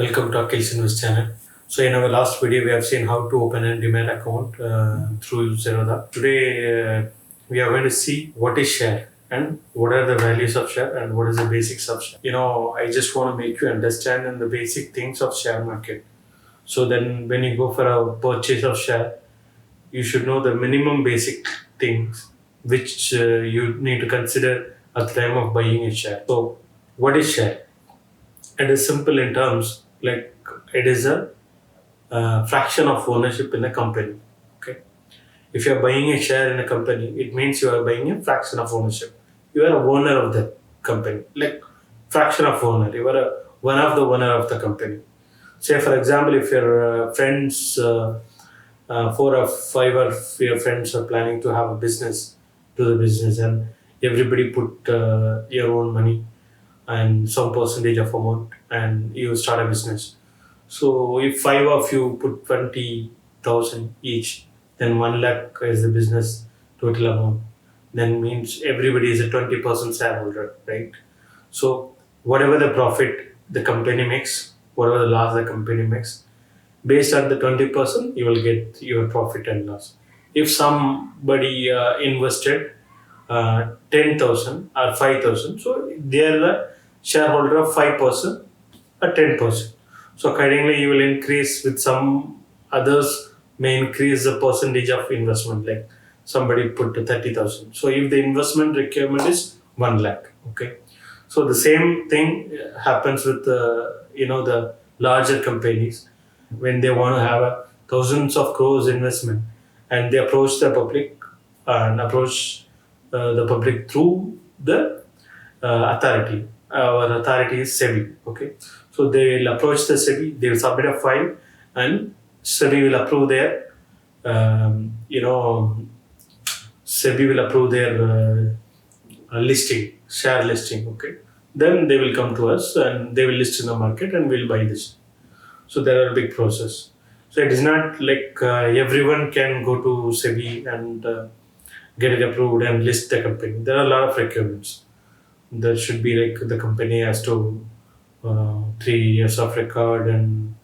Welcome to Akil's Invest channel. So in our last video, we have seen how to open a Demat account through Zerodha. Today, we are going to see what is share and what are the values of share and what is the basics of share. I just want to make you understand the basic things of share market. So then when you go for a purchase of share, you should know the minimum basic things which you need to consider at the time of buying a share. So what is share? It is simple in terms like it is a fraction of ownership in a company. Okay, if you are buying a share in a company, it means you are buying a fraction of ownership. You are a owner of the company, like fraction of owner. You are one of the owner of the company. Say for example, if your friends, 4 or 5 of your friends are planning to have a business, do the business, and everybody put your own money and some percentage of amount and you start a business. So if 5 of you put 20,000 each, then 1 lakh is the business total amount. Then means everybody is a 20% shareholder, right? So whatever the profit the company makes, whatever the loss the company makes, based on the 20%, you will get your profit and loss. If somebody invested 10,000 or 5,000, so they are the shareholder of 5% or 10%. So accordingly, you will increase with some others may increase the percentage of investment, like somebody put 30,000. So if the investment requirement is 1 lakh, okay. So the same thing happens with the larger companies when they want to have thousands of crores investment and they approach the public and approach the public through the authority. Our authority is SEBI. Okay, so they will approach the SEBI. They will submit a file, and SEBI will approve their, SEBI will approve their listing, share listing. Okay, then they will come to us and they will list in the market, and we'll buy this. So there are a big process. So it is not like everyone can go to SEBI and get it approved and list the company. There are a lot of requirements. There should be like the company has to 3 years of record, and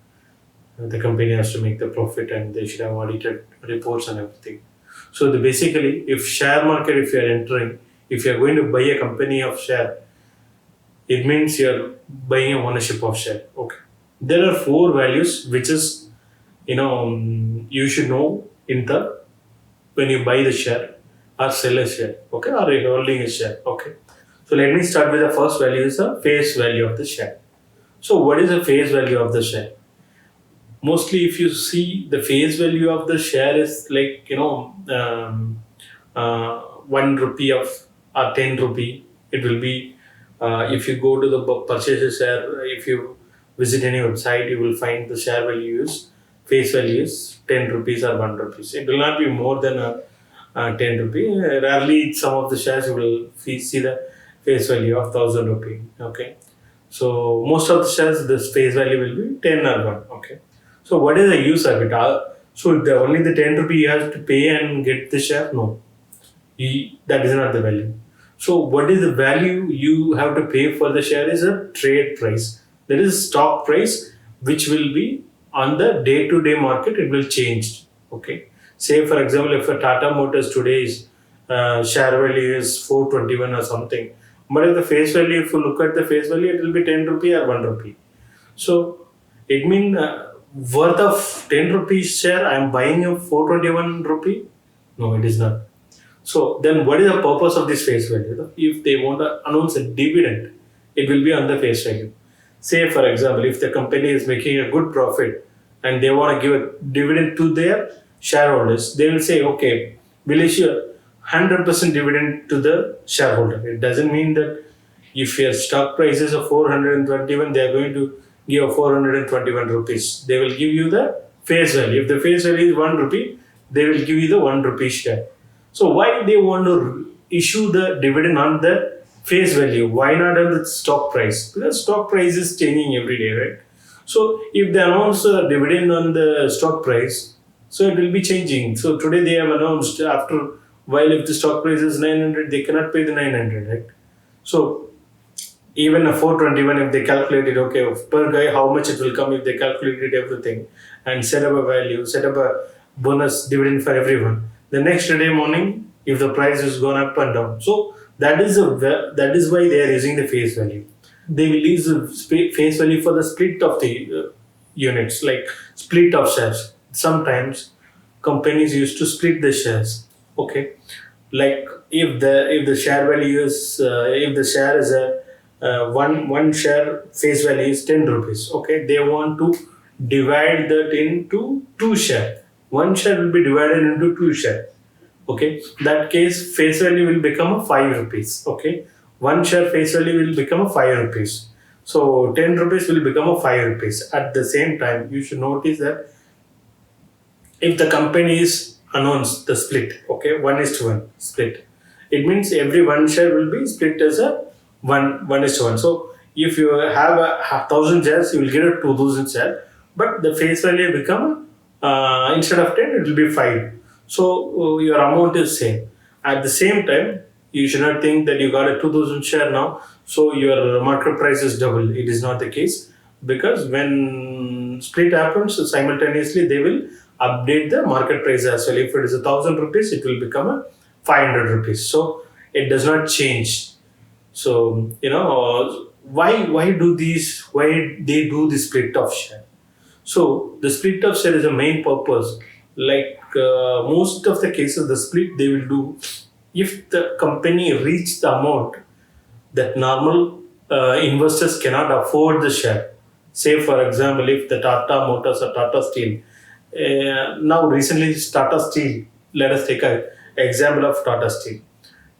the company has to make the profit, and they should have audited reports and everything. So basically, if share market, if you are entering, if you are going to buy a company of share, it means you are buying a ownership of share. Okay. There are 4 values which is you should know in the when you buy the share or sell a share, okay, or you're holding a share, okay. So let me start with the first value is the face value of the share. So what is the face value of the share? Mostly, if you see the face value of the share is like 1 rupee of or 10 rupee. It will be if you go to the purchase a share. If you visit any website, you will find the share value is face value is 10 rupees or 1 rupees. It will not be more than 10 rupee. Rarely, some of the shares you will see the face value of 1,000 rupee. Okay, so most of the shares, this face value will be 10 or 1. Okay, so what is the use of it? So only the 10 rupee you have to pay and get the share? No, that is not the value. So what is the value you have to pay for the share is a trade price. That is stock price, which will be on the day-to-day market. It will change. Okay. Say for example, if a Tata Motors today's share value is 421 or something, but if the face value, if you look at the face value, it will be 10 rupee or 1 rupee. So it means worth of 10 rupees share, I am buying a 421 rupee. No, it is not. So then what is the purpose of this face value? If they want to announce a dividend, it will be on the face value. Say for example, if the company is making a good profit and they want to give a dividend to their shareholders, they will say, okay, we'll issue 100% dividend to the shareholder. It doesn't mean that if your stock price is of 421, they are going to give 421 rupees. They will give you the face value. If the face value is 1 rupee, they will give you the 1 rupee share. So why they want to issue the dividend on the face value? Why not on the stock price? Because stock price is changing every day, right? So if they announce a dividend on the stock price, so it will be changing. So today they have announced while if the stock price is 900, they cannot pay the 900, right? So even a 421, if they calculated, okay, per guy, how much it will come if they calculated everything and set up a value, set up a bonus dividend for everyone. The next day morning, if the price is gone up and down. So that is why they are using the face value. They will use the face value for the split of the units, like split of shares. Sometimes companies used to split the shares. Okay, like if the share value is if the share is a one share face value is 10 rupees. Okay, they want to divide that into two share. One share will be divided into two share. Okay, that case face value will become a 5 rupees. Okay, one share face value will become a 5 rupees. So 10 rupees will become a 5 rupees. At the same time, you should notice that if the company is announced the split, okay, 1:1 split, it means every one share will be split as a 1:1. So if you have a 1,000 shares, you will get a 2,000 share, but the face value become instead of 10, it will be 5. So your amount is same. At the same time, you should not think that you got a 2,000 share now, so your market price is double. It is not the case, because when split happens simultaneously, they will update the market price as well. If it is 1,000 rupees, it will become a 500 rupees. So it does not change. So why they do the split of share? So the split of share is the main purpose. Like most of the cases, the split they will do if the company reach the amount that normal investors cannot afford the share. Say for example, if the Tata Motors or Tata Steel, now recently Tata Steel, let us take an example of Tata Steel.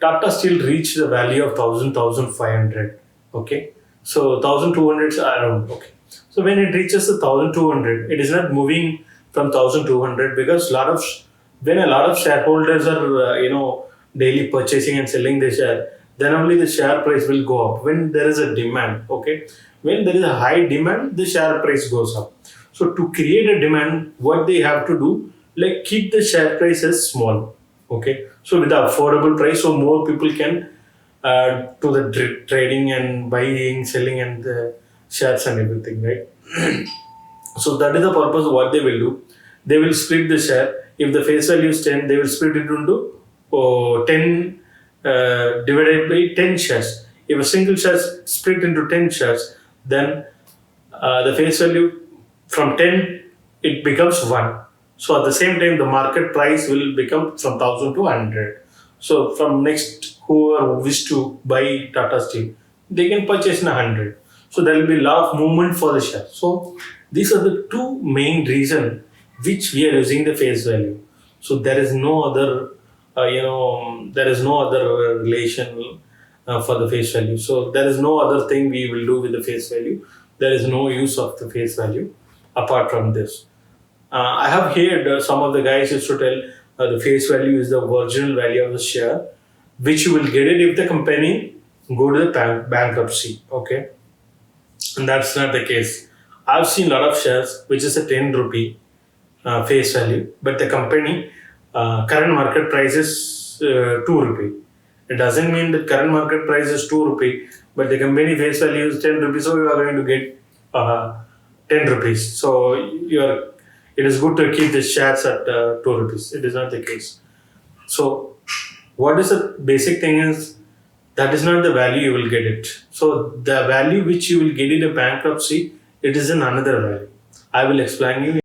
Tata Steel reached the value of 1,500. Okay, so 1,200 is around. Okay, so when it reaches the 1,200, it is not moving from 1,200, because when a lot of shareholders are daily purchasing and selling the share, then only the share price will go up. When there is a demand, okay, when there is a high demand, the share price goes up. So to create a demand, what they have to do, like keep the share price as small. Okay, so with the affordable price, so more people can do the trading and buying, selling, and the shares and everything, right? So that is the purpose of what they will do. They will split the share. If the face value is 10, they will split it into 10 divided by 10 shares. If a single share is split into 10 shares, then the face value from 10, it becomes 1. So at the same time, the market price will become from 1,000 to 100. So from next, whoever wish to buy Tata Steel, they can purchase in 100. So there will be a lot of movement for the share. So these are the two main reasons which we are using the face value. So there is no other, there is no other relation for the face value. So there is no other thing we will do with the face value. There is no use of the face value apart from this. I have heard some of the guys used to tell the face value is the original value of the share, which you will get it if the company go to the bankruptcy. Okay, and that's not the case. I've seen a lot of shares which is a 10 rupee face value, but the company current market price is 2 rupee. It doesn't mean that current market price is 2 rupee, but the company face value is 10 rupees, so you are going to get 10 rupees. So it is good to keep the shares at 2 rupees. It is not the case. So what is the basic thing is, that is not the value you will get it. So the value which you will get in a bankruptcy, it is in another value. I will explain you